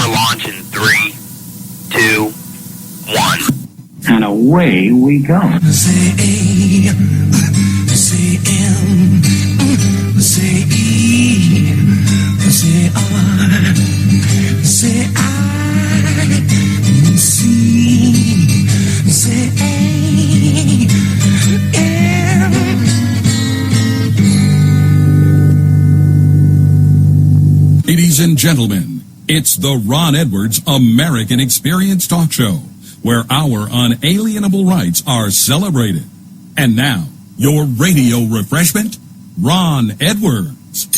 for launch in 3, 2, 1. And away we go. Say A, say M, say E, say R, say I, C, say A, M. Ladies and gentlemen, it's the Ron Edwards American Experience Talk Show, where our unalienable rights are celebrated. And now, your radio refreshment, Ron Edwards.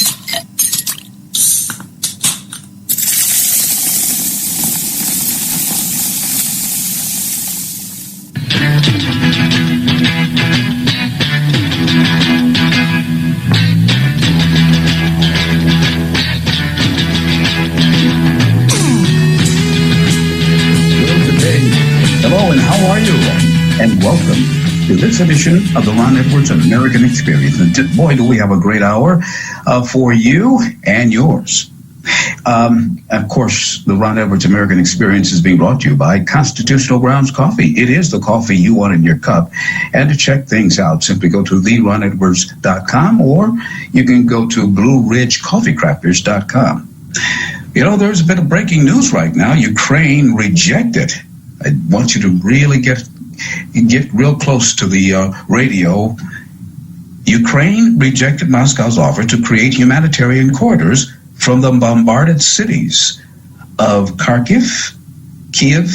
Hello, and how are you? And welcome to this edition of the Ron Edwards American Experience. And boy, do we have a great hour for you and yours. Of course, the Ron Edwards American Experience is being brought to you by Constitutional Grounds Coffee. It is the coffee you want in your cup. And to check things out, simply go to theronedwards.com, or you can go to BlueRidgeCoffeeCrafters.com. You know, there's a bit of breaking news right now. Ukraine rejected. I want you to really get real close to the radio. Ukraine rejected Moscow's offer to create humanitarian corridors from the bombarded cities of Kharkiv, Kiev,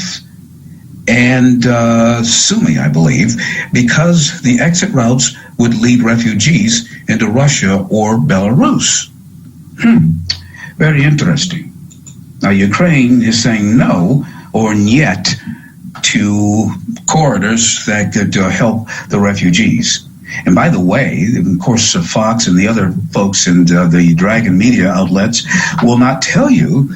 and Sumy, I believe, because the exit routes would lead refugees into Russia or Belarus. Very interesting. Now, Ukraine is saying no or niet to corridors that could help the refugees. And by the way, of course, Fox and the other folks in the Dragon media outlets will not tell you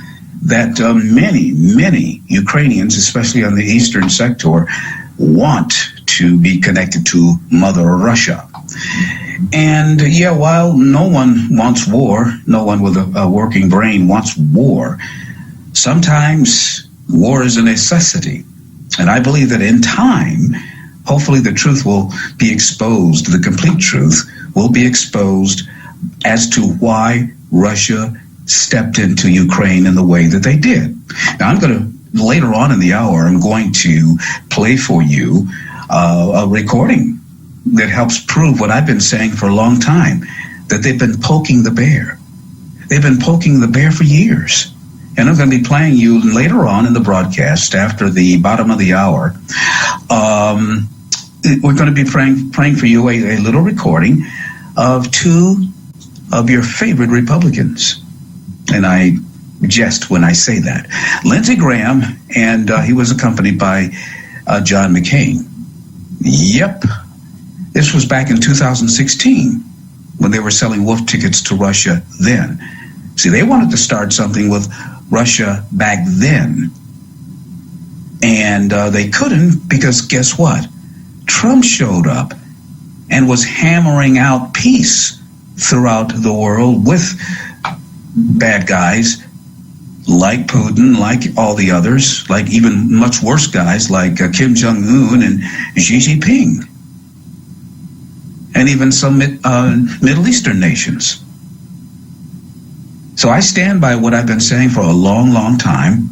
that many Ukrainians, especially on the eastern sector, want to be connected to Mother Russia. And yeah, while no one wants war, no one with a working brain wants war, sometimes war is a necessity. And I believe that in time, hopefully the truth will be exposed, the complete truth will be exposed as to why Russia stepped into Ukraine in the way that they did. Now, I'm going to, later on in the hour, I'm going to play for you a recording that helps prove what I've been saying for a long time, that they've been poking the bear. They've been poking the bear for years. And I'm going to be playing you later on in the broadcast, after the bottom of the hour. We're going to be praying for you a little recording of two of your favorite Republicans. And I jest when I say that. Lindsey Graham, and he was accompanied by John McCain. Yep. This was back in 2016 when they were selling wolf tickets to Russia then. See, they wanted to start something with Russia back then. And they couldn't, because guess what? Trump showed up and was hammering out peace throughout the world with bad guys like Putin, like all the others, like even much worse guys like Kim Jong-un and Xi Jinping, and even some Middle Eastern nations. So I stand by what I've been saying for a long, long time,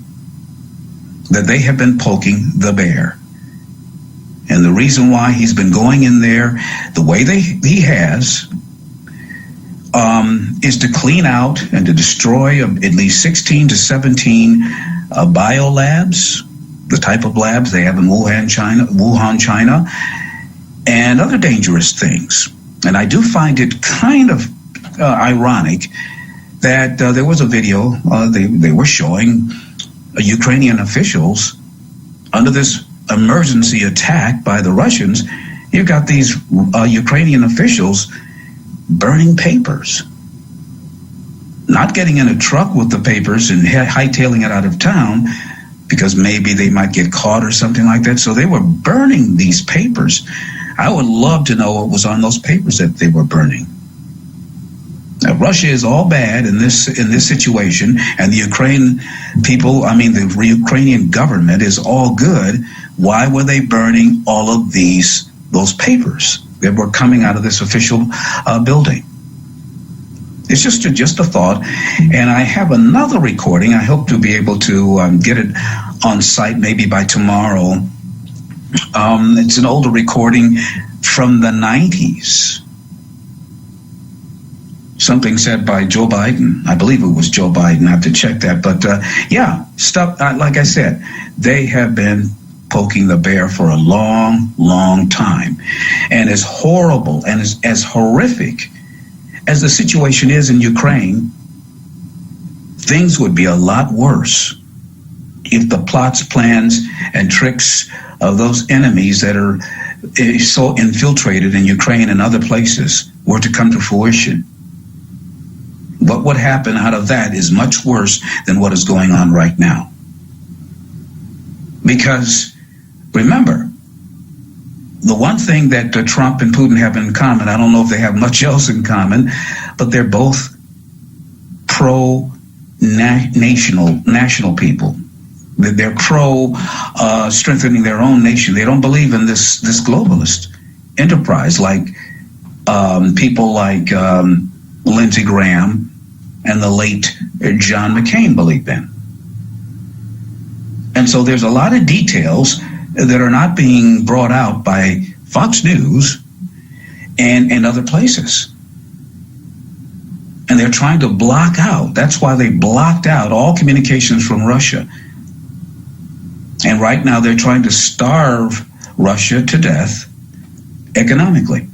that they have been poking the bear. And the reason why he's been going in there the way he has is to clean out and to destroy at least 16 to 17 biolabs, the type of labs they have in Wuhan, China, and other dangerous things. And I do find it kind of ironic that there was a video they were showing Ukrainian officials under this emergency attack by the Russians. You've got these Ukrainian officials burning papers, not getting in a truck with the papers and hightailing it out of town because maybe they might get caught or something like that. So they were burning these papers. I would love to know what was on those papers that they were burning. Now, Russia is all bad in this situation, and the Ukrainian government is all good. Why were they burning all of those papers that were coming out of this official building? It's just a thought, and I have another recording. I hope to be able to get it on site maybe by tomorrow. It's an older recording from the 90s. Something said by Joe Biden. I believe it was Joe Biden. I have to check that. But stuff, like I said, they have been poking the bear for a long, long time. And as horrible and as horrific as the situation is in Ukraine, things would be a lot worse if the plots, plans, and tricks of those enemies that are so infiltrated in Ukraine and other places were to come to fruition. What would happen out of that is much worse than what is going on right now. Because, remember, the one thing that Trump and Putin have in common, I don't know if they have much else in common, but they're both national people. They're pro strengthening their own nation. They don't believe in this globalist enterprise like people like Lindsey Graham and the late John McCain believed in. And so there's a lot of details that are not being brought out by Fox News and other places. And they're trying to block out. That's why they blocked out all communications from Russia. And right now they're trying to starve Russia to death economically.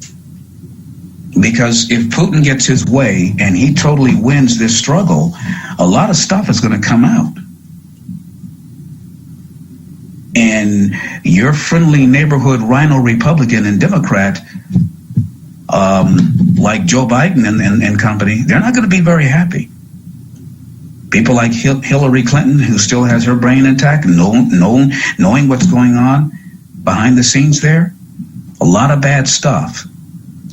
Because if Putin gets his way and he totally wins this struggle, a lot of stuff is going to come out. And your friendly neighborhood rhino Republican and Democrat, like Joe Biden and company, they're not going to be very happy. People like Hillary Clinton, who still has her brain intact, knowing what's going on behind the scenes there, a lot of bad stuff.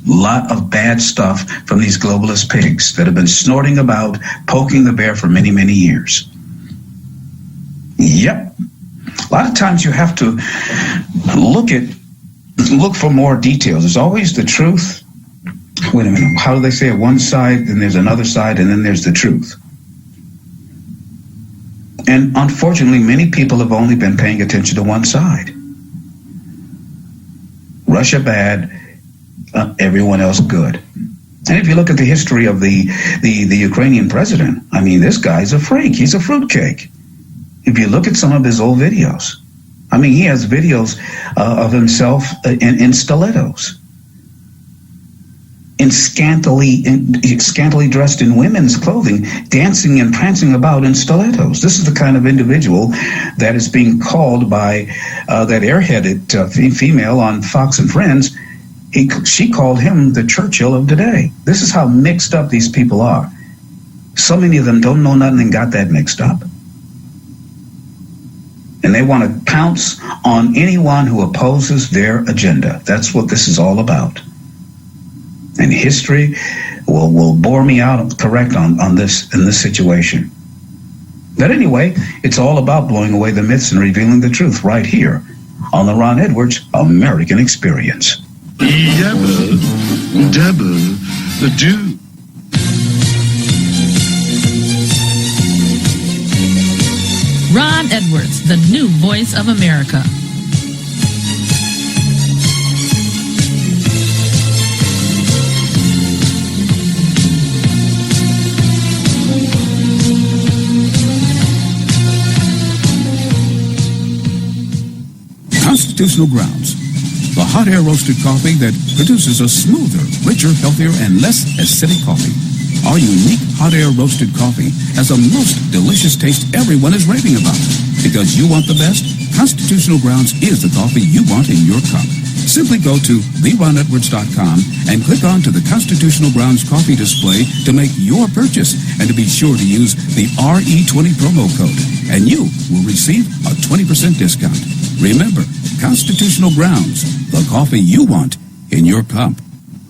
Lot of bad stuff from these globalist pigs that have been snorting about, poking the bear for many, many years. Yep. A lot of times you have to look for more details. There's always the truth. Wait a minute. How do they say it? One side, then there's another side, and then there's the truth. And unfortunately, many people have only been paying attention to one side. Russia bad, everyone else good. And if you look at the history of the Ukrainian president, I mean, this guy's a freak. He's a fruitcake. If you look at some of his old videos, I mean, he has videos of himself in stilettos, in scantily dressed in women's clothing, dancing and prancing about in stilettos. This is the kind of individual that is being called by that airheaded female on Fox and Friends. She called him the Churchill of today. This is how mixed up these people are. So many of them don't know nothing and got that mixed up. And they want to pounce on anyone who opposes their agenda. That's what this is all about. And history will bore me out correct on this in this situation. But anyway, it's all about blowing away the myths and revealing the truth right here on the Ron Edwards American Experience. Do. Ron Edwards, the new voice of America. Constitutional Grounds, the hot air roasted coffee that produces a smoother, richer, healthier, and less acidic coffee. Our unique hot air roasted coffee has a most delicious taste everyone is raving about. Because you want the best, Constitutional Grounds is the coffee you want in your cup. Simply go to theronedwards.com and click on to the Constitutional Grounds coffee display to make your purchase, and to be sure to use the RE20 promo code, and you will receive a 20% discount. Remember, Constitutional Grounds, the coffee you want in your cup.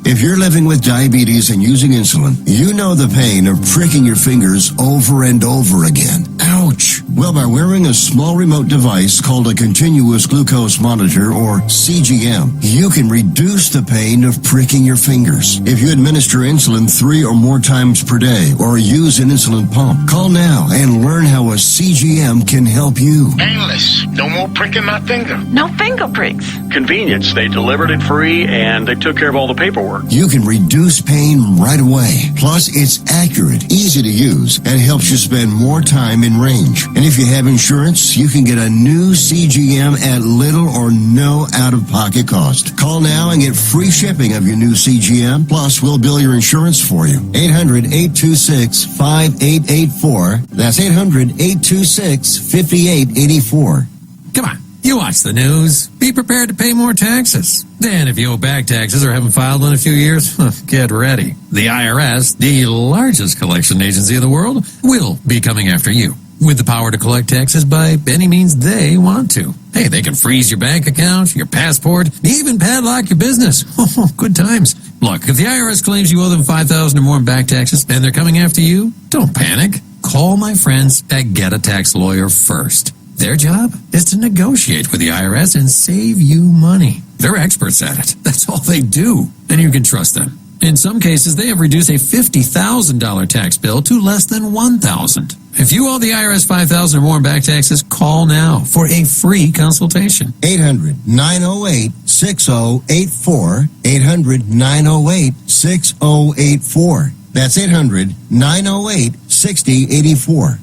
If you're living with diabetes and using insulin, you know the pain of pricking your fingers over and over again. Ouch! Well, by wearing a small remote device called a continuous glucose monitor, or CGM, you can reduce the pain of pricking your fingers. If you administer insulin 3 or more times per day or use an insulin pump, call now and learn how a CGM can help you. Painless. No more pricking my finger. No finger pricks. Convenience. They delivered it free and they took care of all the paperwork. You can reduce pain right away. Plus, it's accurate, easy to use, and helps you spend more time in range. And if you have insurance, you can get a new CGM at little or no out-of-pocket cost. Call now and get free shipping of your new CGM. Plus, we'll bill your insurance for you. 800-826-5884. That's 800-826-5884. Come on. You watch the news. Be prepared to pay more taxes. Then if you owe back taxes or haven't filed in a few years, get ready. The IRS, the largest collection agency in the world, will be coming after you with the power to collect taxes by any means they want to. Hey, they can freeze your bank account, your passport, even padlock your business. Oh, good times. Look, if the IRS claims you owe them $5,000 or more in back taxes and they're coming after you, don't panic. Call my friends at Get a Tax Lawyer first. Their job is to negotiate with the IRS and save you money. They're experts at it. That's all they do. And you can trust them. In some cases, they have reduced a $50,000 tax bill to less than $1,000. If you owe the IRS $5,000 or more in back taxes, call now for a free consultation. 800-908-6084. 800-908-6084. That's 800-908-6084.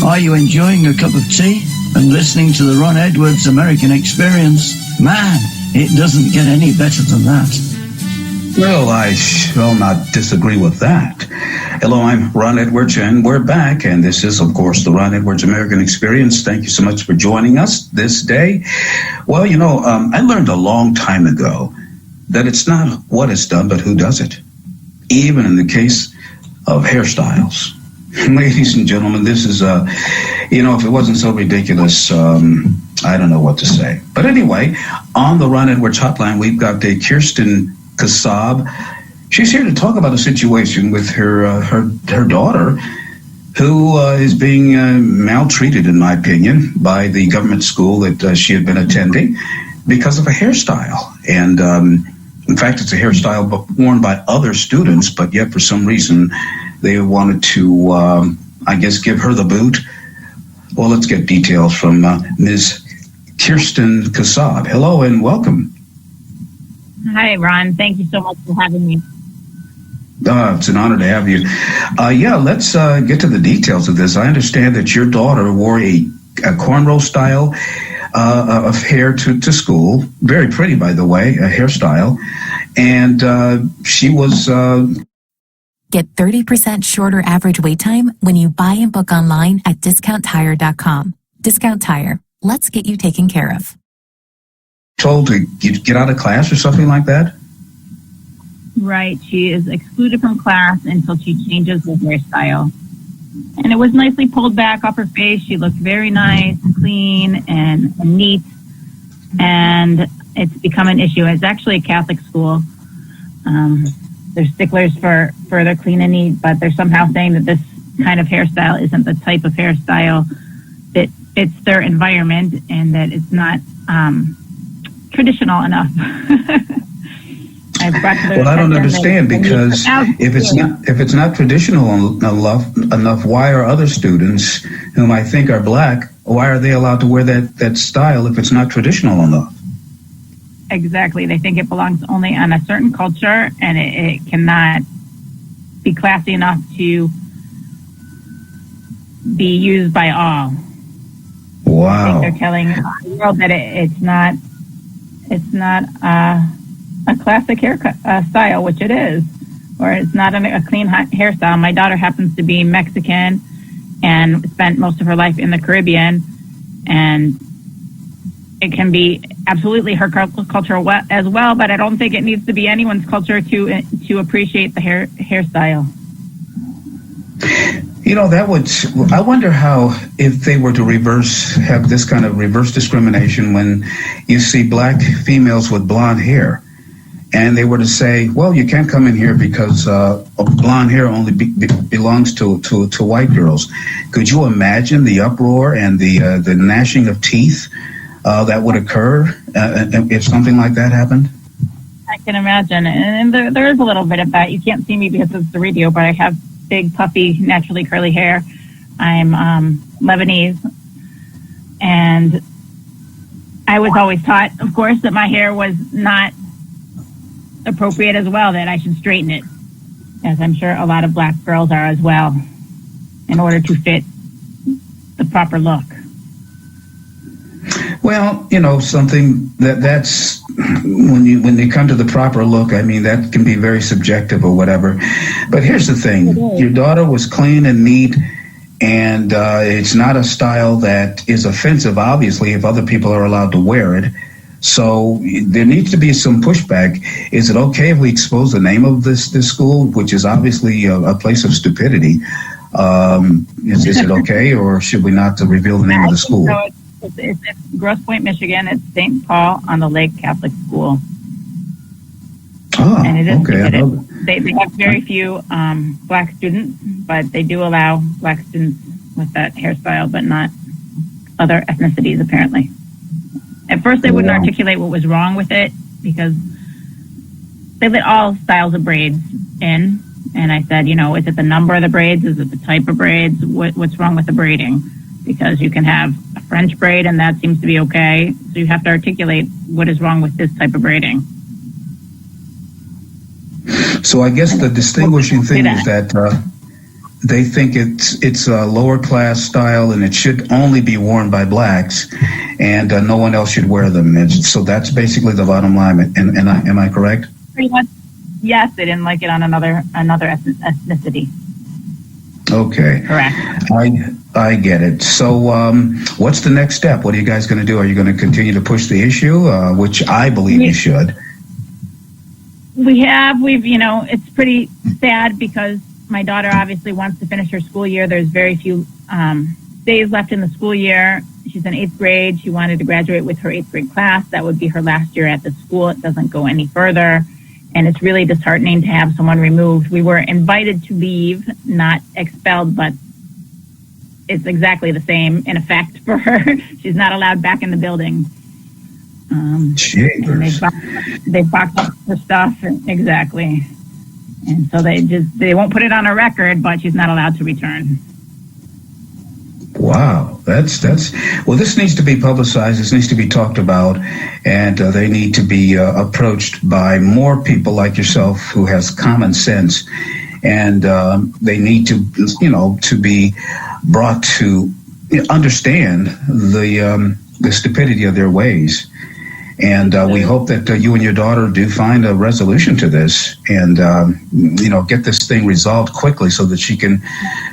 Are you enjoying a cup of tea and listening to the Ron Edwards American Experience? Man, it doesn't get any better than that. Well, I shall not disagree with that. Hello, I'm Ron Edwards, and we're back, and this is, of course, the Ron Edwards American Experience. Thank you so much for joining us this day. Well, I learned a long time ago that it's not what is done, but who does it, even in the case of hairstyles. Ladies and gentlemen, this is, if it wasn't so ridiculous, I don't know what to say. But anyway, on the Ron Edwards hotline, we've got Keersten Kassab. She's here to talk about a situation with her daughter, who is being maltreated, in my opinion, by the government school that she had been attending because of a hairstyle. And in fact, it's a hairstyle worn by other students, but yet for some reason they wanted to, give her the boot. Well, let's get details from Ms. Keersten Kassab. Hello and welcome. Hi, Ron. Thank you so much for having me. It's an honor to have you. Let's get to the details of this. I understand that your daughter wore a cornrow style of hair to school. Very pretty, by the way, a hairstyle. And she was... Get 30% shorter average wait time when you buy and book online at DiscountTire.com. Discount Tire. Let's get you taken care of. Told to get out of class or something like that? Right. She is excluded from class until she changes the hairstyle. And it was nicely pulled back off her face. She looked very nice, clean, and neat. And it's become an issue. It's actually a Catholic school. They're sticklers for their clean and neat, but they're somehow saying that this kind of hairstyle isn't the type of hairstyle that fits their environment and that it's not traditional enough. Well, I don't understand, because if it's not traditional enough, why are other students whom I think are black, why are they allowed to wear that style if it's not traditional enough? Exactly. They think it belongs only on a certain culture, and it cannot be classy enough to be used by all. Wow. I think they're telling the world that it's not a classic haircut style, which it is, or it's not a clean hairstyle. My daughter happens to be Mexican and spent most of her life in the Caribbean, and it can be absolutely her culture as well, but I don't think it needs to be anyone's culture to appreciate the hairstyle. I wonder how, if they were to have this kind of reverse discrimination when you see black females with blonde hair, and they were to say, well, you can't come in here because blonde hair only belongs to white girls. Could you imagine the uproar and the gnashing of teeth that would occur if something like that happened? I can imagine. And there is a little bit of that. You can't see me because it's the radio, but I have big, puffy, naturally curly hair. I'm Lebanese. And I was always taught, of course, that my hair was not appropriate as well, that I should straighten it, as I'm sure a lot of black girls are as well, in order to fit the proper look. Well, something that's when you come to the proper look, I mean, that can be very subjective or whatever. But here's the thing. Your daughter was clean and neat, and it's not a style that is offensive, obviously, if other people are allowed to wear it. So there needs to be some pushback. Is it okay if we expose the name of this school, which is obviously a place of stupidity? Is it okay, or should we not reveal the name of the school? So it's Grosse Pointe, Michigan. It's St. Paul on the Lake Catholic School. Oh, and it is okay. They have very few black students, but they do allow black students with that hairstyle, but not other ethnicities, apparently. At first, they wouldn't articulate what was wrong with it because they let all styles of braids in. And I said, is it the number of the braids? Is it the type of braids? What's wrong with the braiding? Because you can have a French braid and that seems to be okay. So you have to articulate what is wrong with this type of braiding. So I guess the distinguishing thing is that they think it's a lower class style and it should only be worn by blacks, and no one else should wear them. And so that's basically the bottom line. And am I correct? Pretty much. Yes, they didn't like it on another ethnicity. Okay. Correct. I get it. So what's the next step? What are you guys going to do? Are you going to continue to push the issue, which I believe you should? We've, it's pretty sad because my daughter obviously wants to finish her school year. There's very few days left in the school year. She's in 8th grade. She wanted to graduate with her 8th grade class. That would be her last year at the school. It doesn't go any further. And it's really disheartening to have someone removed. We were invited to leave, not expelled, but it's exactly the same in effect for her. She's not allowed back in the building. And they've boxed up her stuff. Exactly. And so they won't put it on her record, but she's not allowed to return. Wow, that's well, this needs to be publicized. This needs to be talked about, and they need to be approached by more people like yourself who has common sense, and they need to, to be brought to understand the stupidity of their ways. And we hope that you and your daughter do find a resolution to this and, get this thing resolved quickly so that she can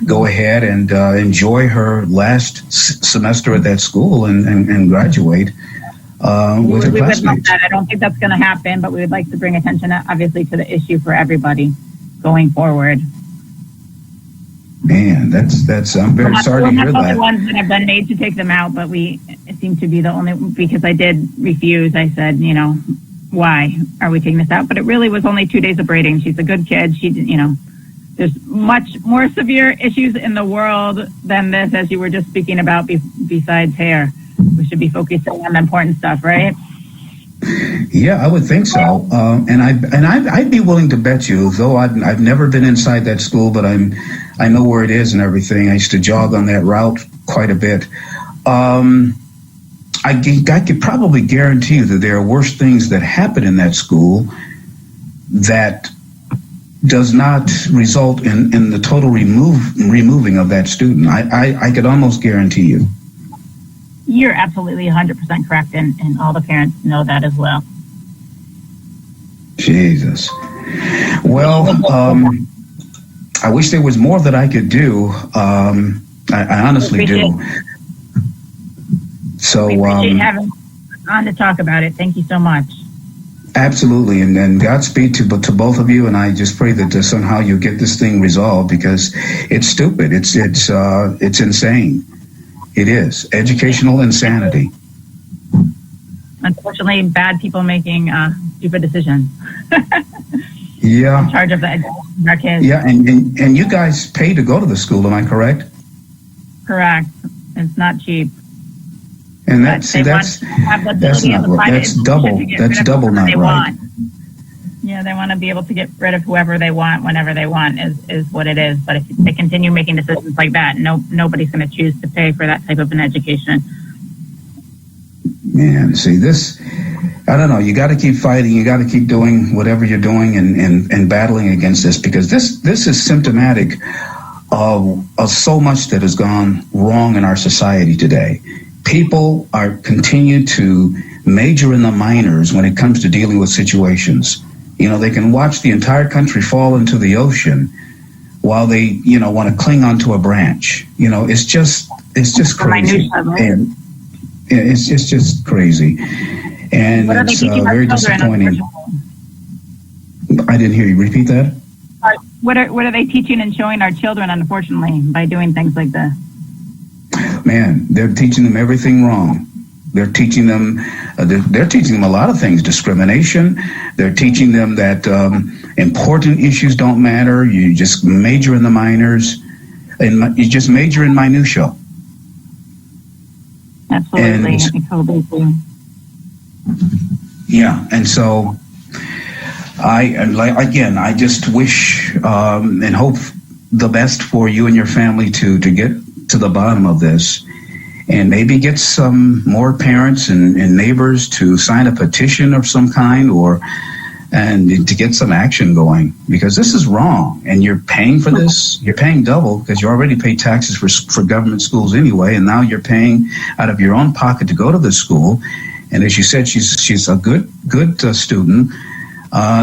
go ahead and enjoy her last semester at that school and graduate with her classmates. I don't think that's going to happen, but we would like to bring attention, obviously, to the issue for everybody going forward. Man, that's I'm very sorry to hear that. We're the ones that have been made to take them out, but we seem to be the only, because I did refuse. I said, why are we taking this out? But it really was only 2 days of braiding. She's a good kid. She, there's much more severe issues in the world than this, as you were just speaking about, besides hair. We should be focusing on the important stuff, right? Yeah, I would think so. And I'd be willing to bet you, though I've never been inside that school, but I know where it is and everything. I used to jog on that route quite a bit. I could probably guarantee you that there are worse things that happen in that school that does not result in the total removing of that student. I could almost guarantee you. You're absolutely 100% correct, and all the parents know that as well. Jesus. Well, I wish there was more that I could do. I honestly do. So we appreciate having on to talk about it. Thank you so much. Absolutely, and Godspeed to both of you. And I just pray that somehow you get this thing resolved, because it's stupid. It's insane. It is educational insanity. Unfortunately, bad people making stupid decisions. Yeah. In charge of the education of our kids. Yeah, and you guys pay to go to the school, am I correct? Correct. It's not cheap. And that's not right. That's double not right. Yeah, they want to be able to get rid of whoever they want, whenever they want, is what it is. But if they continue making decisions like that, nobody's going to choose to pay for that type of an education. Man, see this, I don't know, you got to keep fighting, you got to keep doing whatever you're doing and battling against this, because this is symptomatic of so much that has gone wrong in our society today. People are continue to major in the minors when it comes to dealing with situations. You know, they can watch the entire country fall into the ocean while they, want to cling onto a branch. It's just crazy. And it's just crazy. And it's very disappointing. I didn't hear you. Repeat that? What are they teaching and showing our children, unfortunately, by doing things like this? Man, they're teaching them everything wrong. They're teaching them a lot of things, discrimination. They're teaching them that important issues don't matter. You just major in the minors, and you just major in minutia. Absolutely. Totally. Yeah, and so I just wish and hope the best for you and your family to get to the bottom of this, and maybe get some more parents and neighbors to sign a petition of some kind, and to get some action going, because this is wrong, and you're paying for this. You're paying double because you already pay taxes for government schools anyway, and now you're paying out of your own pocket to go to this school. And as you said, she's a good student.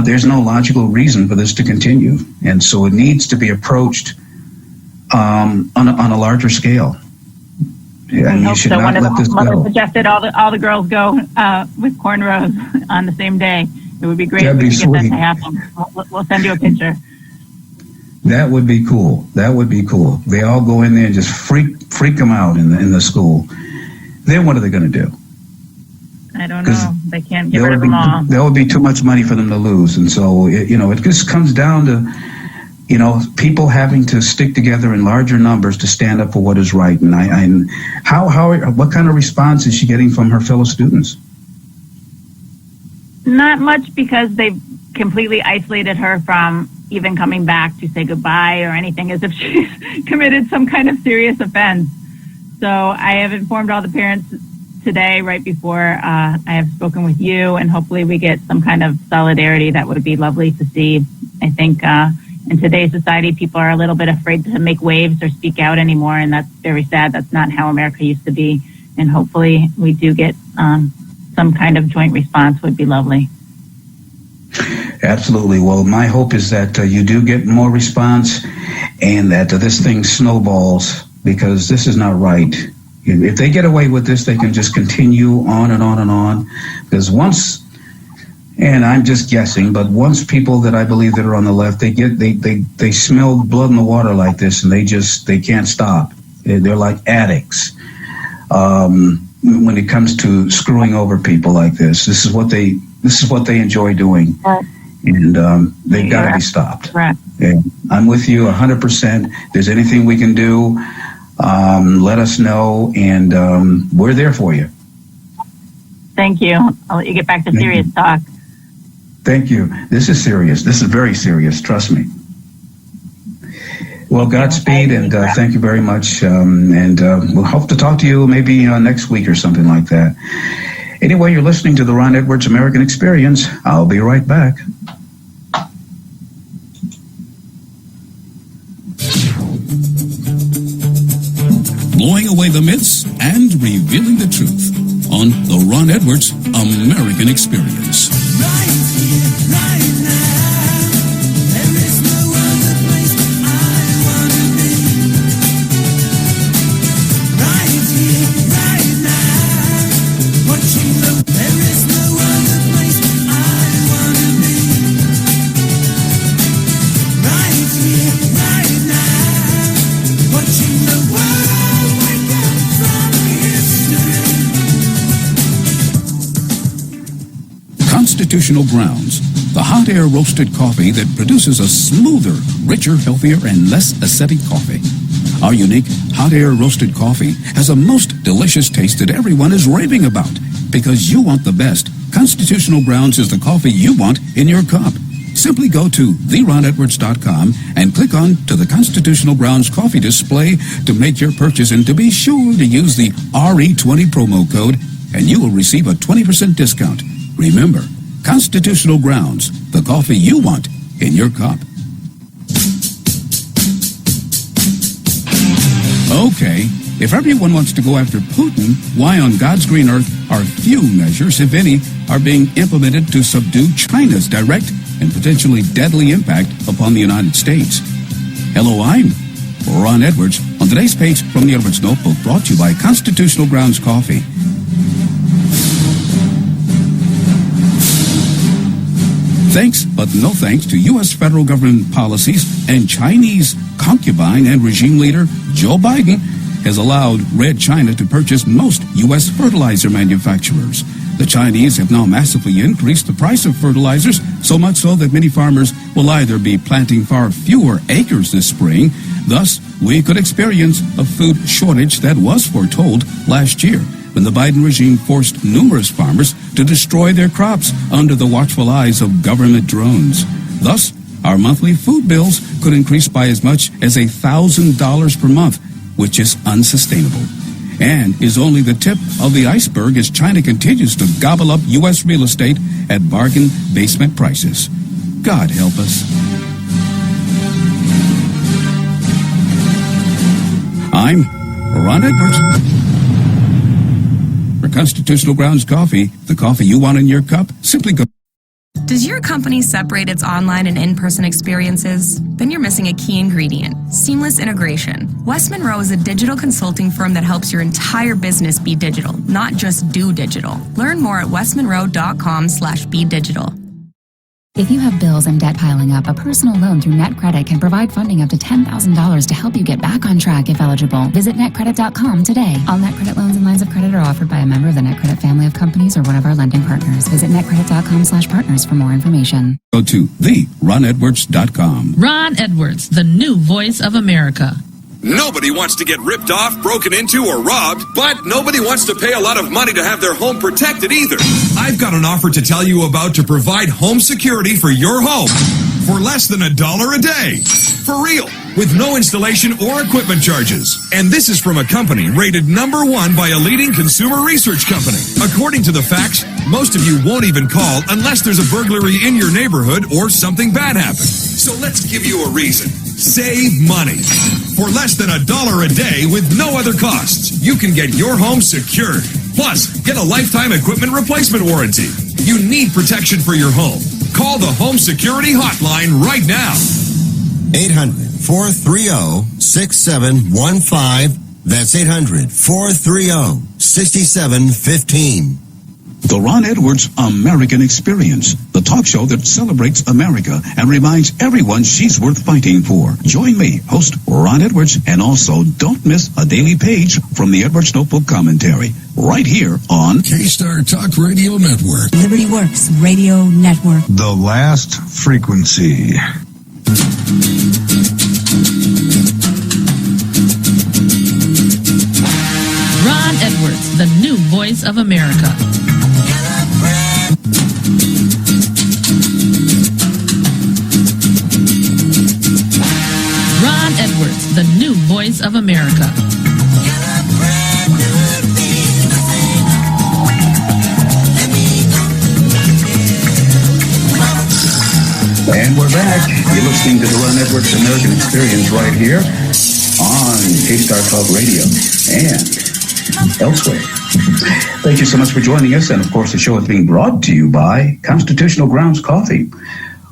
There's no logical reason for this to continue, and so it needs to be approached on a larger scale. Yeah, and you should not let this go. Suggested all the girls go with cornrows on the same day. It would be great if we could get that to happen. We'll send you a picture. That would be cool. They all go in there and just freak them out in the school. Then what are they going to do? I don't know. They can't get rid of them all. There would be too much money for them to lose, and so it just comes down to people having to stick together in larger numbers to stand up for what is right. And what kind of response is she getting from her fellow students? Not much, because they've completely isolated her from even coming back to say goodbye or anything, as if she's committed some kind of serious offense. So I have informed all the parents today, right before I have spoken with you, and hopefully we get some kind of solidarity. That would be lovely to see. I think in today's society, people are a little bit afraid to make waves or speak out anymore, and that's very sad. That's not how America used to be. And hopefully we do get some kind of joint response. Would be lovely. Absolutely. Well, my hope is that you do get more response, and that this thing snowballs, because this is not right. If they get away with this, they can just continue on and on and on. Because once, and I'm just guessing, but once people that I believe that are on the left, they smell blood in the water like this, and they can't stop. They're like addicts. When it comes to screwing over people like this, this is what they enjoy doing, and they've got to be stopped. Right. And I'm with you 100%. If there's anything we can do, let us know, and we're there for you. Thank you. I'll let you get back to serious talk. Thank you. This is serious. This is very serious. Trust me. Well, Godspeed, and thank you very much. And we'll hope to talk to you maybe next week or something like that. Anyway, you're listening to the Ron Edwards American Experience. I'll be right back. Blowing away the myths and revealing the truth on the Ron Edwards American Experience. Constitutional grounds the hot air roasted coffee that produces a smoother, richer, healthier, and less acidic coffee. Our unique hot air roasted coffee has a most delicious taste that everyone is raving about. Because you want the best, Constitutional Grounds is the coffee you want in your cup. Simply go to theronedwards.com and click on to the Constitutional Grounds coffee display to make your purchase, and to be sure to use the RE20 promo code and you will receive a 20% discount. Remember, Constitutional Grounds, the coffee you want in your cup. Okay, if everyone wants to go after Putin, why on God's green earth are few measures, if any, are being implemented to subdue China's direct and potentially deadly impact upon the United States? Hello, I'm Ron Edwards on today's page from the Edwards Notebook, brought to you by Constitutional Grounds Coffee. Thanks, but no thanks to U.S. federal government policies and Chinese concubine and regime leader Joe Biden has allowed Red China to purchase most U.S. fertilizer manufacturers. The Chinese have now massively increased the price of fertilizers, so much so that many farmers will either be planting far fewer acres this spring. Thus, we could experience a food shortage that was foretold last year, when the Biden regime forced numerous farmers to destroy their crops under the watchful eyes of government drones. Thus, our monthly food bills could increase by as much as $1,000 per month, which is unsustainable, and is only the tip of the iceberg as China continues to gobble up U.S. real estate at bargain basement prices. God help us. I'm Ron Edwards. For Constitutional Grounds Coffee, the coffee you want in your cup, simply go. Does your company separate its online and in-person experiences? Then you're missing a key ingredient: seamless integration. West Monroe is a digital consulting firm that helps your entire business be digital, not just do digital. Learn more at westmonroe.com/be-digital. If you have bills and debt piling up, a personal loan through NetCredit can provide funding up to $10,000 to help you get back on track if eligible. Visit netcredit.com today. All NetCredit loans and lines of credit are offered by a member of the NetCredit family of companies or one of our lending partners. Visit netcredit.com/partners for more information. Go to theronedwards.com. Ron Edwards, the new voice of America. Nobody wants to get ripped off, broken into, or robbed, but nobody wants to pay a lot of money to have their home protected either. I've got an offer to tell you about to provide home security for your home for less than $1 a day. For real, with no installation or equipment charges. And this is from a company rated #1 by a leading consumer research company. According to the facts, most of you won't even call unless there's a burglary in your neighborhood or something bad happens. So let's give you a reason. Save money. For less than $1 a day with no other costs, you can get your home secured. Plus, get a lifetime equipment replacement warranty. You need protection for your home. Call the Home Security Hotline right now. 800-430-6715. That's 800-430-6715. The Ron Edwards American Experience, the talk show that celebrates America and reminds everyone she's worth fighting for. Join me, host Ron Edwards, and also don't miss a daily page from the Edwards Notebook Commentary, right here on K-Star Talk Radio Network. Liberty Works Radio Network. The last frequency. Ron Edwards, the new voice of America. Ron Edwards, the new voice of America. And we're back. You're listening to the Ron Edwards American Experience right here on K-Star Talk Radio and elsewhere. Thank you so much for joining us. And, of course, the show is being brought to you by Constitutional Grounds Coffee.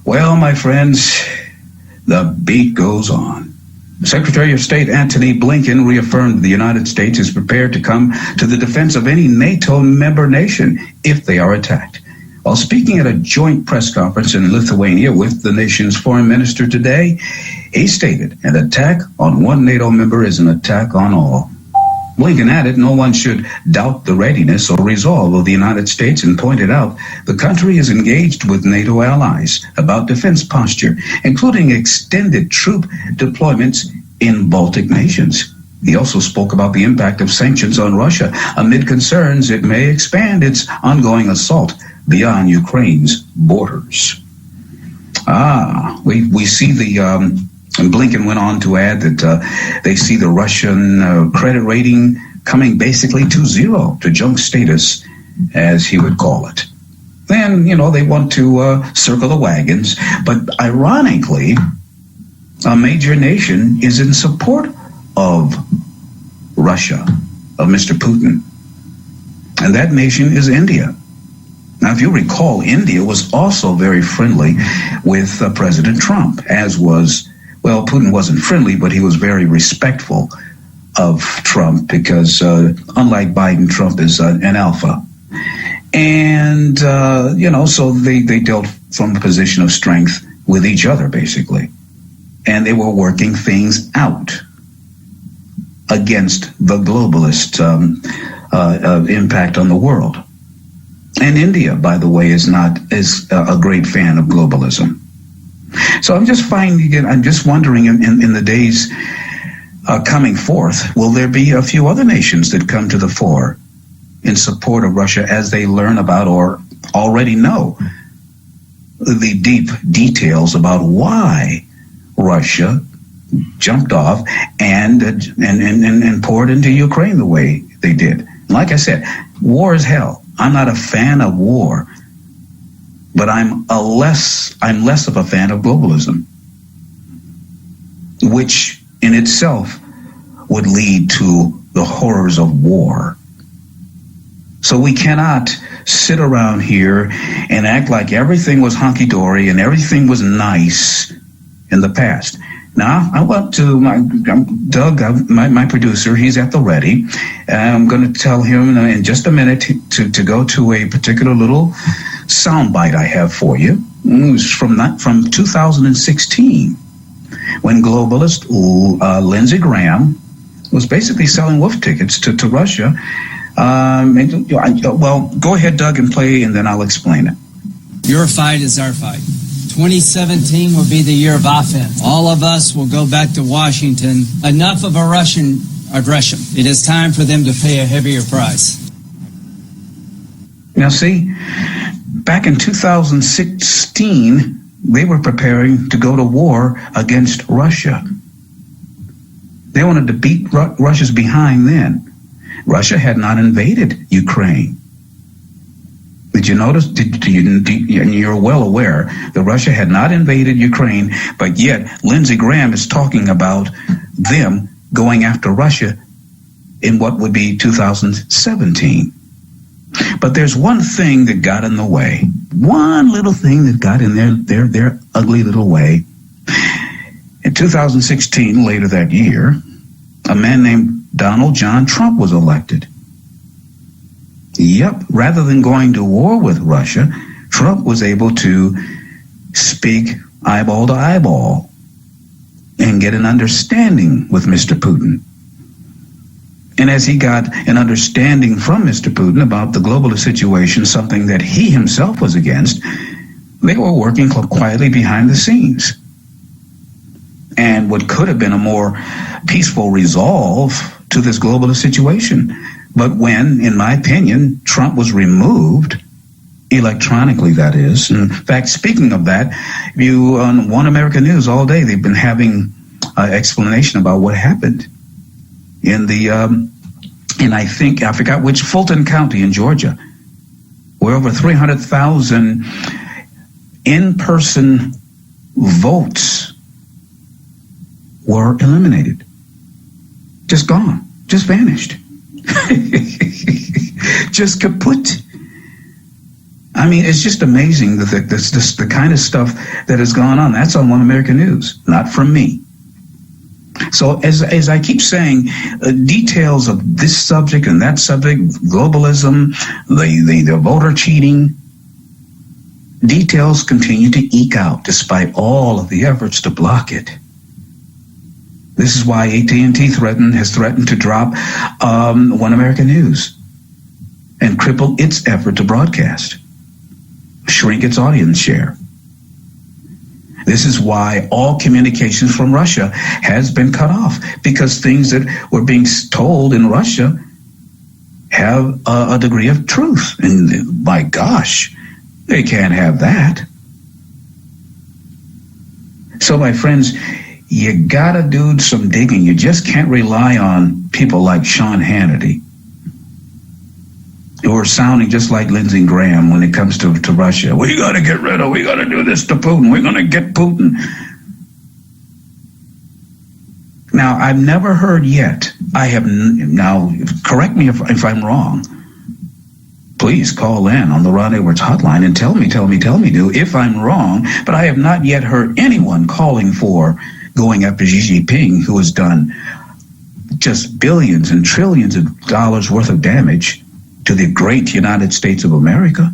Well, my friends, the beat goes on. Secretary of State Antony Blinken reaffirmed the United States is prepared to come to the defense of any NATO member nation if they are attacked. While speaking at a joint press conference in Lithuania with the nation's foreign minister today, he stated, an attack on one NATO member is an attack on all. Blinken added no one should doubt the readiness or resolve of the United States and pointed out the country is engaged with NATO allies about defense posture, including extended troop deployments in Baltic nations. He also spoke about the impact of sanctions on Russia amid concerns it may expand its ongoing assault beyond Ukraine's borders. We see the... And Blinken went on to add that they see the Russian credit rating coming basically to zero, to junk status, as he would call it. Then, they want to circle the wagons. But ironically, a major nation is in support of Russia, of Mr. Putin. And that nation is India. Now, if you recall, India was also very friendly with President Trump, as was... Well, Putin wasn't friendly, but he was very respectful of Trump because, unlike Biden, Trump is an alpha. And, so they dealt from a position of strength with each other, basically. And they were working things out against the globalist impact on the world. And India, by the way, is a great fan of globalism. So I'm just wondering in the days coming forth, will there be a few other nations that come to the fore in support of Russia as they learn about or already know the deep details about why Russia jumped off and poured into Ukraine the way they did? Like I said, war is hell. I'm not a fan of war. But I'm less of a fan of globalism, which in itself would lead to the horrors of war. So we cannot sit around here and act like everything was hunky-dory and everything was nice in the past. Now, I want to, Doug, my producer, he's at the ready. I'm going to tell him in just a minute to go to a particular little soundbite I have for you. It was from 2016, when globalist Lindsey Graham was basically selling wolf tickets to Russia. Well, go ahead, Doug, and play, and then I'll explain it. Your fight is our fight. 2017 will be the year of offense. All of us will go back to Washington. Enough of a Russian aggression. It is time for them to pay a heavier price. Now, see, back in 2016, they were preparing to go to war against Russia. They wanted to beat Russia's behind then. Russia had not invaded Ukraine. Did you notice? And you're well aware that Russia had not invaded Ukraine, but yet Lindsey Graham is talking about them going after Russia in what would be 2017. But there's one thing that got in the way. One little thing that got in their ugly little way. In 2016, later that year, a man named Donald John Trump was elected. Yep, rather than going to war with Russia, Trump was able to speak eyeball to eyeball and get an understanding with Mr. Putin. And as he got an understanding from Mr. Putin about the globalist situation, something that he himself was against, they were working quietly behind the scenes. And what could have been a more peaceful resolve to this globalist situation. But when, in my opinion, Trump was removed, electronically that is. In fact, speaking of that, you on One American News all day, they've been having explanation about what happened in the, I forgot which, Fulton County in Georgia, where over 300,000 in-person votes were eliminated. Just gone, just vanished. Just kaput. I mean, it's just amazing that the kind of stuff that has gone on. That's on One American News, not from me. So as I keep saying, details of this subject and that subject, globalism, the voter cheating, details continue to eke out despite all of the efforts to block it. This is why AT&T has threatened to drop One America News and cripple its effort to broadcast, shrink its audience share. This is why all communications from Russia has been cut off, because things that were being told in Russia have a degree of truth. And my gosh, they can't have that. So, my friends, you gotta do some digging. You just can't rely on people like Sean Hannity, who are sounding just like Lindsey Graham when it comes to Russia. We gotta get rid of, we gotta do this to Putin. We're gonna get Putin. Now, I've never heard yet, now, correct me if I'm wrong. Please call in on the Ron Edwards hotline and tell me if I'm wrong, but I have not yet heard anyone calling for going after Xi Jinping, who has done just billions and trillions of dollars worth of damage to the great United States of America,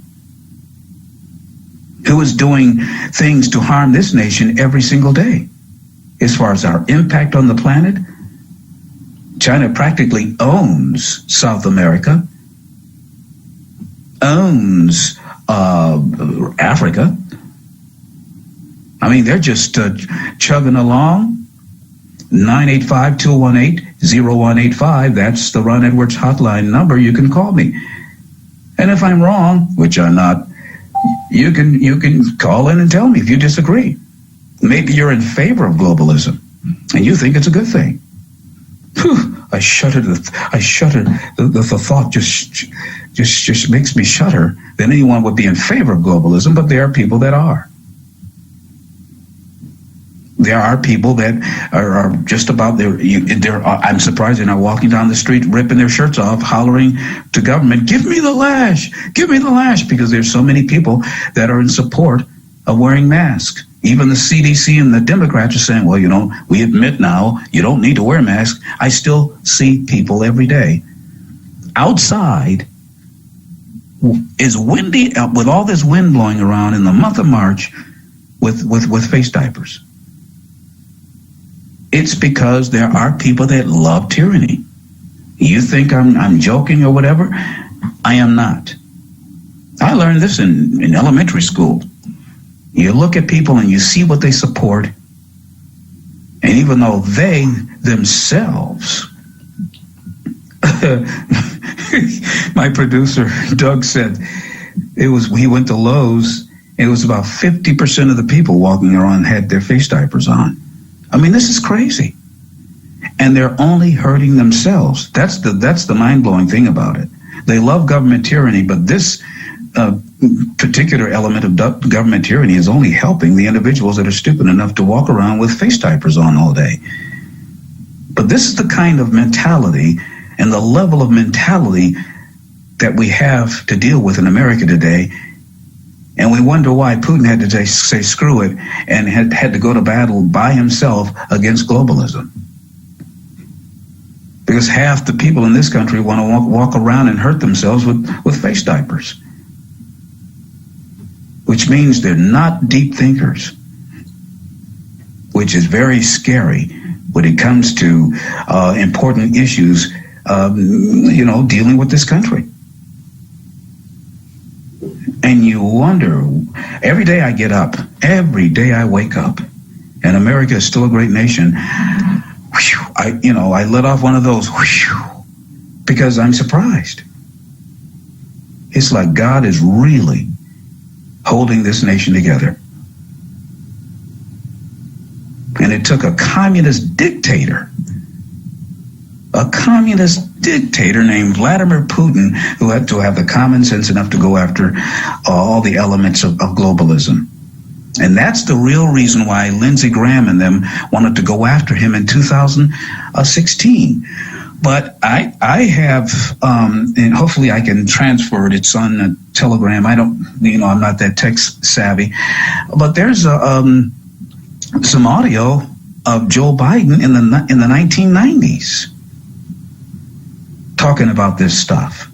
who is doing things to harm this nation every single day. As far as our impact on the planet, China practically owns South America, owns Africa. I mean, they're just chugging along. 985-218-0185. That's the Ron Edwards hotline number. You can call me. And if I'm wrong, which I'm not, you can call in and tell me if you disagree. Maybe you're in favor of globalism and you think it's a good thing. Whew, I shudder. The thought just makes me shudder that anyone would be in favor of globalism, but there are people that are. There are people that are just about I'm surprised they're not walking down the street, ripping their shirts off, hollering to government, give me the lash, because there's so many people that are in support of wearing masks. Even the CDC and the Democrats are saying, well, we admit now you don't need to wear masks. I still see people every day outside. Is windy, with all this wind blowing around in the month of March with face diapers. It's because there are people that love tyranny. You think I'm joking or whatever? I am not. I learned this in elementary school. You look at people and you see what they support, and even though they themselves, my producer Doug said he went to Lowe's, and it was about 50% of the people walking around had their face diapers on. I mean, this is crazy. And they're only hurting themselves. That's the mind-blowing thing about it. They love government tyranny, but this particular element of government tyranny is only helping the individuals that are stupid enough to walk around with face diapers on all day. But this is the kind of mentality and the level of mentality that we have to deal with in America today. And we wonder why Putin had to say screw it and had to go to battle by himself against globalism. Because half the people in this country want to walk around and hurt themselves with face diapers. Which means they're not deep thinkers. Which is very scary when it comes to important issues, dealing with this country. And you wonder, every day I get up, every day I wake up, and America is still a great nation. I let off one of those, because I'm surprised. It's like God is really holding this nation together. And it took a communist dictator named Vladimir Putin, who had to have the common sense enough to go after all the elements of globalism. And that's the real reason why Lindsey Graham and them wanted to go after him in 2016. But I have, and hopefully I can transfer it. It's on a Telegram. I'm not that tech savvy. But there's some audio of Joe Biden in the 1990s talking about this stuff.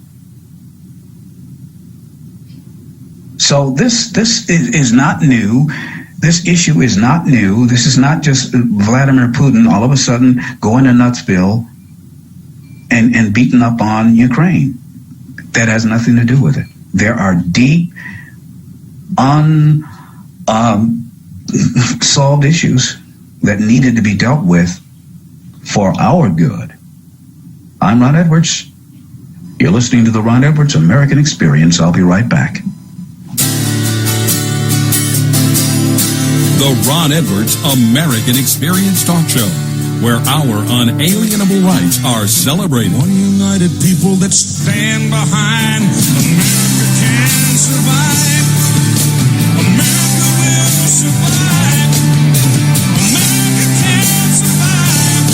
So this is not new. This issue is not new. This is not just Vladimir Putin all of a sudden going to Nutsville and beating up on Ukraine. That has nothing to do with it. There are deep, unsolved issues that needed to be dealt with for our good. I'm Ron Edwards. You're listening to the Ron Edwards American Experience. I'll be right back. The Ron Edwards American Experience Talk Show, where our unalienable rights are celebrated. One united people that stand behind America can survive. America will survive. America can survive.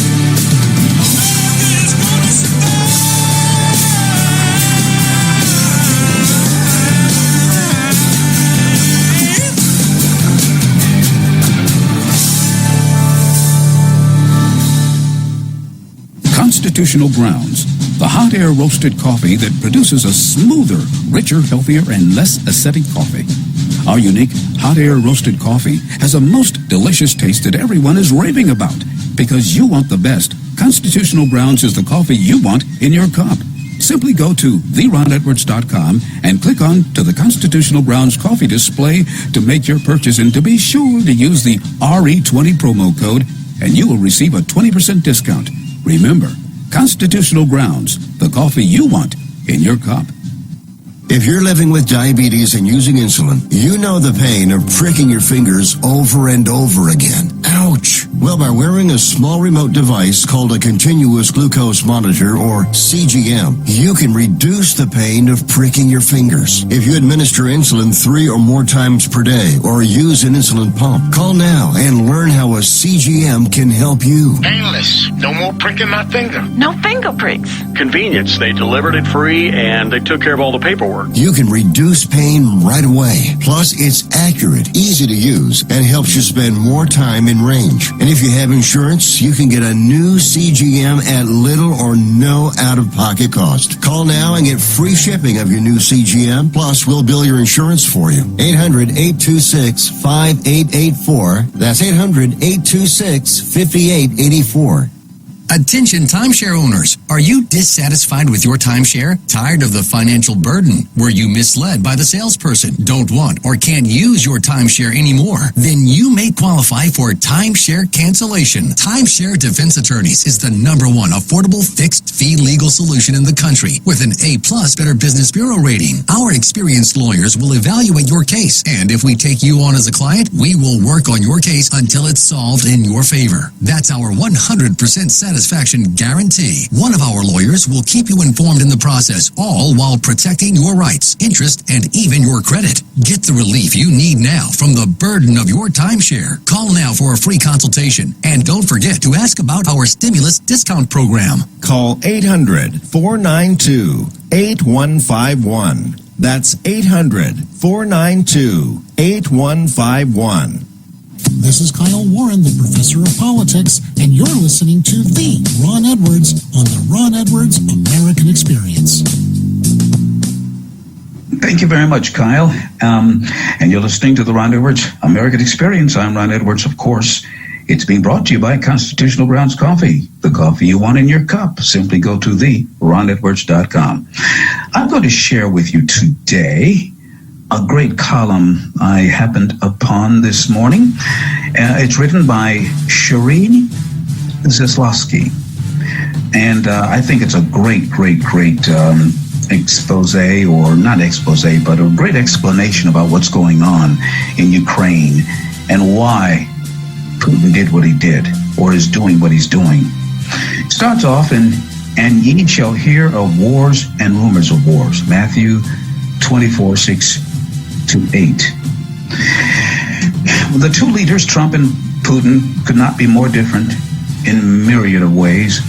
America is gonna survive. Constitutional Grounds, the hot air roasted coffee that produces a smoother, richer, healthier, and less acidic coffee. Our unique hot air roasted coffee has a most delicious taste that everyone is raving about. Because you want the best, Constitutional Grounds is the coffee you want in your cup. Simply go to theronedwards.com and click on to the Constitutional Grounds coffee display to make your purchase, and to be sure to use the RE20 promo code and you will receive a 20% discount. Remember, Constitutional Grounds, the coffee you want in your cup. If you're living with diabetes and using insulin, you know the pain of pricking your fingers over and over again. Ouch! Well, by wearing a small remote device called a continuous glucose monitor, or CGM, you can reduce the pain of pricking your fingers. If you administer insulin 3 or more times per day, or use an insulin pump, call now and learn how a CGM can help you. Painless. No more pricking my finger. No finger pricks. Convenience. They delivered it free, and they took care of all the paperwork. You can reduce pain right away. Plus, it's accurate, easy to use, and helps you spend more time in range. And if you have insurance, you can get a new CGM at little or no out-of-pocket cost. Call now and get free shipping of your new CGM. Plus, we'll bill your insurance for you. 800-826-5884. That's 800-826-5884. Attention timeshare owners. Are you dissatisfied with your timeshare? Tired of the financial burden? Were you misled by the salesperson? Don't want or can't use your timeshare anymore? Then you may qualify for timeshare cancellation. Timeshare Defense Attorneys is the #1 affordable fixed fee legal solution in the country with an A+ Better Business Bureau rating. Our experienced lawyers will evaluate your case, and if we take you on as a client, we will work on your case until it's solved in your favor. That's our 100% satisfaction guarantee. One of our lawyers will keep you informed in the process, all while protecting your rights, interest, and even your credit. Get the relief you need now from the burden of your timeshare. Call now for a free consultation, and don't forget to ask about our stimulus discount program. Call 800-492-8151. That's 800-492-8151. This is Kyle Warren, the professor of politics, and you're listening to the Ron Edwards on the Ron Edwards American Experience. Thank you very much, Kyle. And you're listening to the Ron Edwards American Experience. I'm Ron Edwards, of course. It's being brought to you by Constitutional Grounds Coffee, the coffee you want in your cup. Simply go to theronedwards.com. I'm going to share with you today a great column I happened upon this morning. It's written by Shireen Zaslowski. And I think it's a great expose, or not expose, but a great explanation about what's going on in Ukraine and why Putin did what he did, or is doing what he's doing. It starts off and ye shall hear of wars and rumors of wars. Matthew 24:6-8. The two leaders, Trump and Putin, could not be more different in myriad of ways,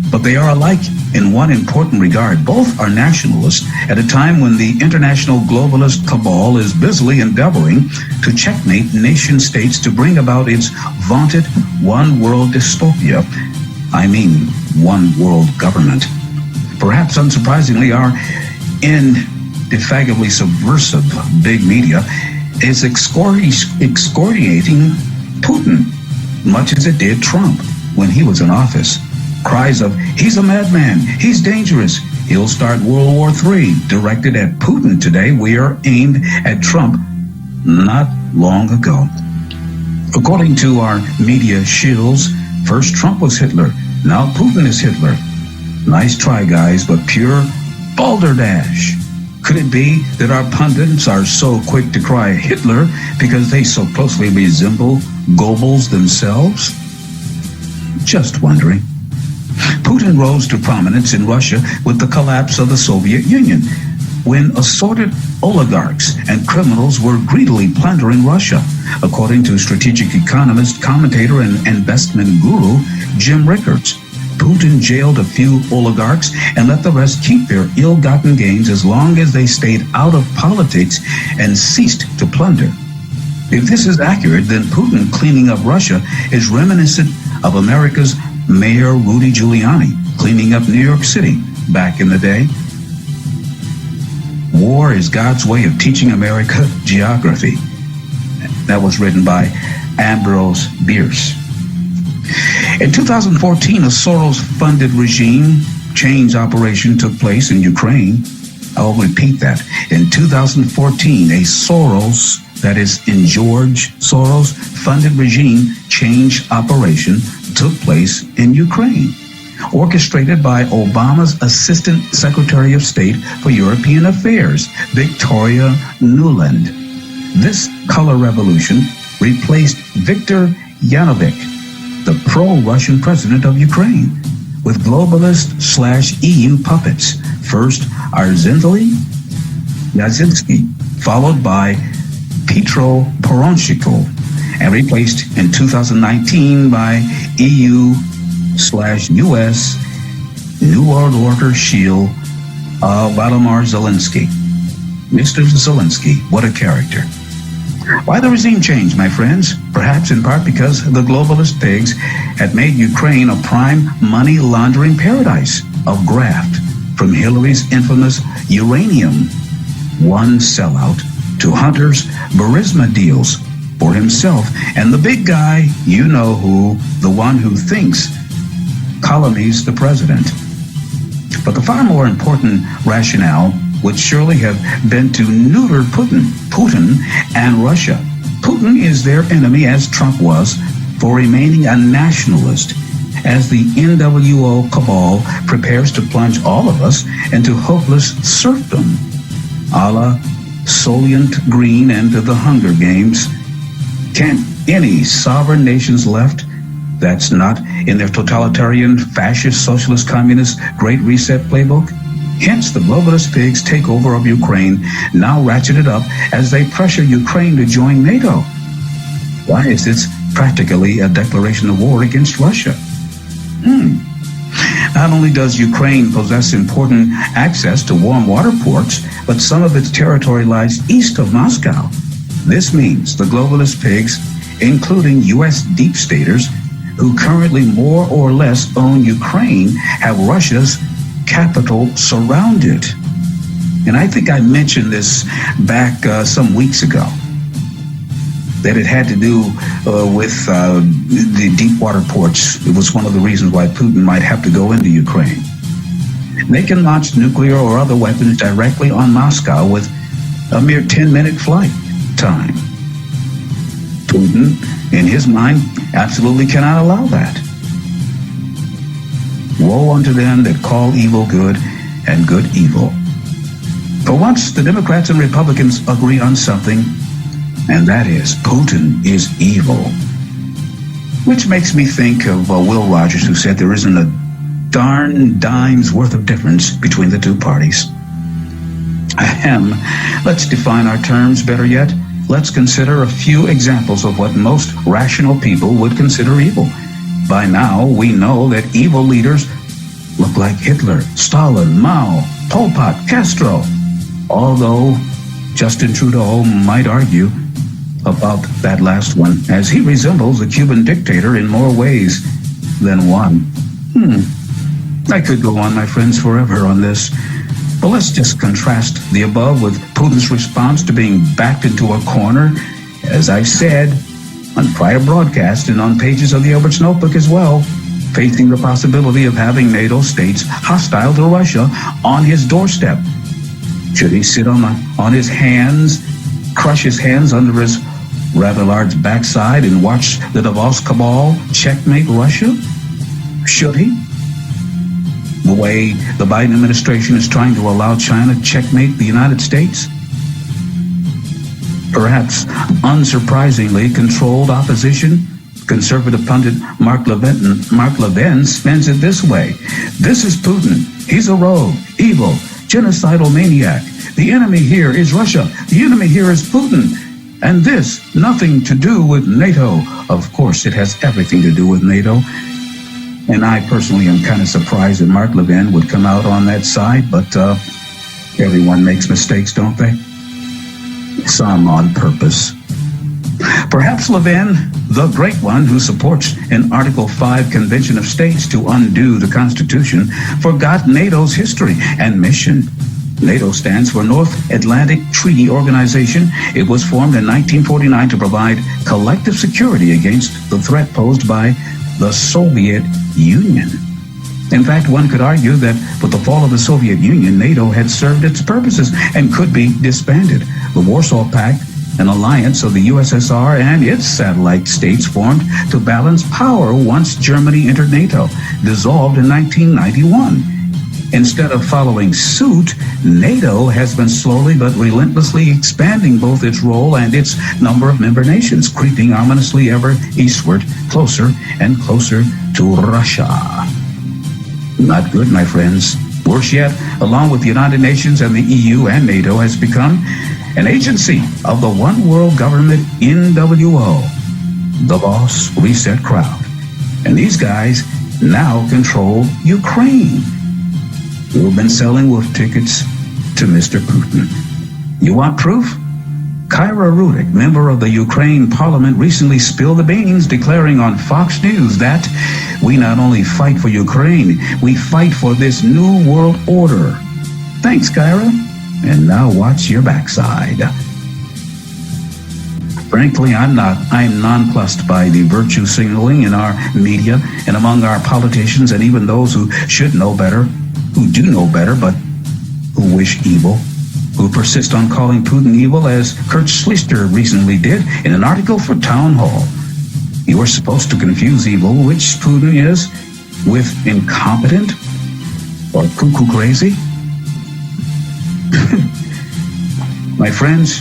but they are alike in one important regard. Both are nationalists at a time when the international globalist cabal is busily endeavoring to checkmate nation states to bring about its vaunted one world dystopia. I mean, one world government. Perhaps unsurprisingly, our indefatigably subversive big media is excoriating Putin, much as it did Trump when he was in office. Cries of, he's a madman, he's dangerous, he'll start World War III, directed at Putin today, we are aimed at Trump not long ago. According to our media shills, first Trump was Hitler, now Putin is Hitler. Nice try, guys, but pure balderdash. Could it be that our pundits are so quick to cry Hitler because they so closely resemble Goebbels themselves? Just wondering. Putin rose to prominence in Russia with the collapse of the Soviet Union, when assorted oligarchs and criminals were greedily plundering Russia, according to strategic economist, commentator, and investment guru Jim Rickards. Putin jailed a few oligarchs and let the rest keep their ill-gotten gains as long as they stayed out of politics and ceased to plunder. If this is accurate, then Putin cleaning up Russia is reminiscent of America's Mayor Rudy Giuliani cleaning up New York City back in the day. War is God's way of teaching America geography. That was written by Ambrose Bierce. In 2014, a Soros-funded regime change operation took place in Ukraine. I'll repeat that. In 2014, a Soros, that is in George Soros-funded regime change operation took place in Ukraine, orchestrated by Obama's Assistant Secretary of State for European Affairs, Victoria Nuland. This color revolution replaced Viktor Yanukovych, the pro-Russian president of Ukraine, with globalist/EU puppets. First Yazinski, followed by Petro Poroshenko, and replaced in 2019 by EU/US New World Order shield Volodymyr Zelensky. Mr. Zelensky, what a character. Why the regime change, my friends? Perhaps in part because the globalist pigs had made Ukraine a prime money laundering paradise of graft, from Hillary's infamous uranium one sellout to Hunter's Burisma deals for himself and the big guy, you know who, the one who thinks calumnies the president. But the far more important rationale would surely have been to neuter Putin and Russia. Putin is their enemy, as Trump was, for remaining a nationalist, as the NWO cabal prepares to plunge all of us into hopeless serfdom, a la Soylent Green and the Hunger Games. Can't any sovereign nations left that's not in their totalitarian, fascist, socialist, communist Great Reset playbook? Hence, the globalist pigs' takeover of Ukraine, now ratcheted up as they pressure Ukraine to join NATO. Why is this practically a declaration of war against Russia? Not only does Ukraine possess important access to warm water ports, but some of its territory lies east of Moscow. This means the globalist pigs, including U.S. deep staters, who currently more or less own Ukraine, have Russia's capital surrounded. And I think I mentioned this back some weeks ago, that it had to do with the deep water ports. It was one of the reasons why Putin might have to go into Ukraine. They can launch nuclear or other weapons directly on Moscow with a mere 10-minute flight time. Putin, in his mind, absolutely cannot allow that. Woe unto them that call evil good and good evil. For once, the Democrats and Republicans agree on something, and that is Putin is evil. Which makes me think of Will Rogers, who said there isn't a darn dime's worth of difference between the two parties. Ahem. Let's define our terms. Better yet, let's consider a few examples of what most rational people would consider evil. By now, we know that evil leaders look like Hitler, Stalin, Mao, Pol Pot, Castro. Although Justin Trudeau might argue about that last one, as he resembles a Cuban dictator in more ways than one. I could go on, my friends, forever on this, Well, let's just contrast the above with Putin's response to being backed into a corner, as I said on prior broadcasts and on pages of the Albert's Notebook as well, facing the possibility of having NATO states hostile to Russia on his doorstep. Should he sit on his hands, crush his hands under his rather large backside and watch the Davos cabal checkmate Russia? Should he? The way the Biden administration is trying to allow China to checkmate the United States? Perhaps unsurprisingly, controlled opposition, conservative pundit Mark Levin spins it this way. This is Putin. He's a rogue, evil, genocidal maniac. The enemy here is Russia. The enemy here is Putin. And this, nothing to do with NATO. Of course, it has everything to do with NATO. And I personally am kind of surprised that Mark Levin would come out on that side, but everyone makes mistakes, don't they? Some on purpose. Perhaps Levin, the great one who supports an Article 5 Convention of States to undo the Constitution, forgot NATO's history and mission. NATO stands for North Atlantic Treaty Organization. It was formed in 1949 to provide collective security against the threat posed by the Soviet Union. In fact, one could argue that with the fall of the Soviet Union, NATO had served its purposes and could be disbanded. The Warsaw Pact, an alliance of the USSR and its satellite states, formed to balance power once Germany entered NATO, dissolved in 1991. Instead of following suit, NATO has been slowly but relentlessly expanding both its role and its number of member nations, creeping ominously ever eastward, closer and closer to Russia. Not good, my friends. Worse yet, along with the United Nations and the EU and NATO, has become an agency of the one world government NWO, the Boss Reset crowd. And these guys now control Ukraine. We've been selling wolf tickets to Mr. Putin. You want proof? Kyra Rudik, member of the Ukraine parliament, recently spilled the beans, declaring on Fox News that we not only fight for Ukraine, we fight for this new world order. Thanks, Kyra. And now watch your backside. Frankly, I'm nonplussed by the virtue signaling in our media and among our politicians and even those who should know better, who do know better, but who wish evil, who persist on calling Putin evil, as Kurt Schlichter recently did in an article for Town Hall. You are supposed to confuse evil, which Putin is, with incompetent or cuckoo crazy. My friends,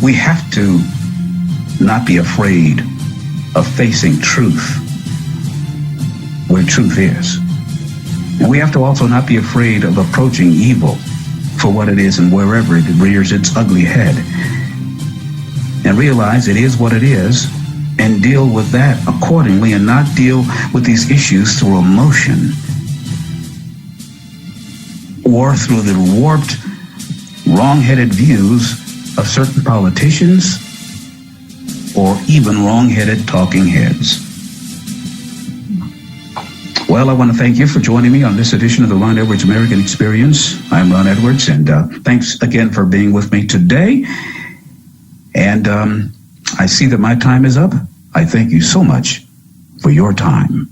we have to not be afraid of facing truth where truth is. And we have to also not be afraid of approaching evil for what it is and wherever it rears its ugly head. And realize it is what it is and deal with that accordingly and not deal with these issues through emotion or through the warped, wrong-headed views of certain politicians or even wrong-headed talking heads. Well, I want to thank you for joining me on this edition of the Ron Edwards American Experience. I'm Ron Edwards, and thanks again for being with me today. And I see that my time is up. I thank you so much for your time.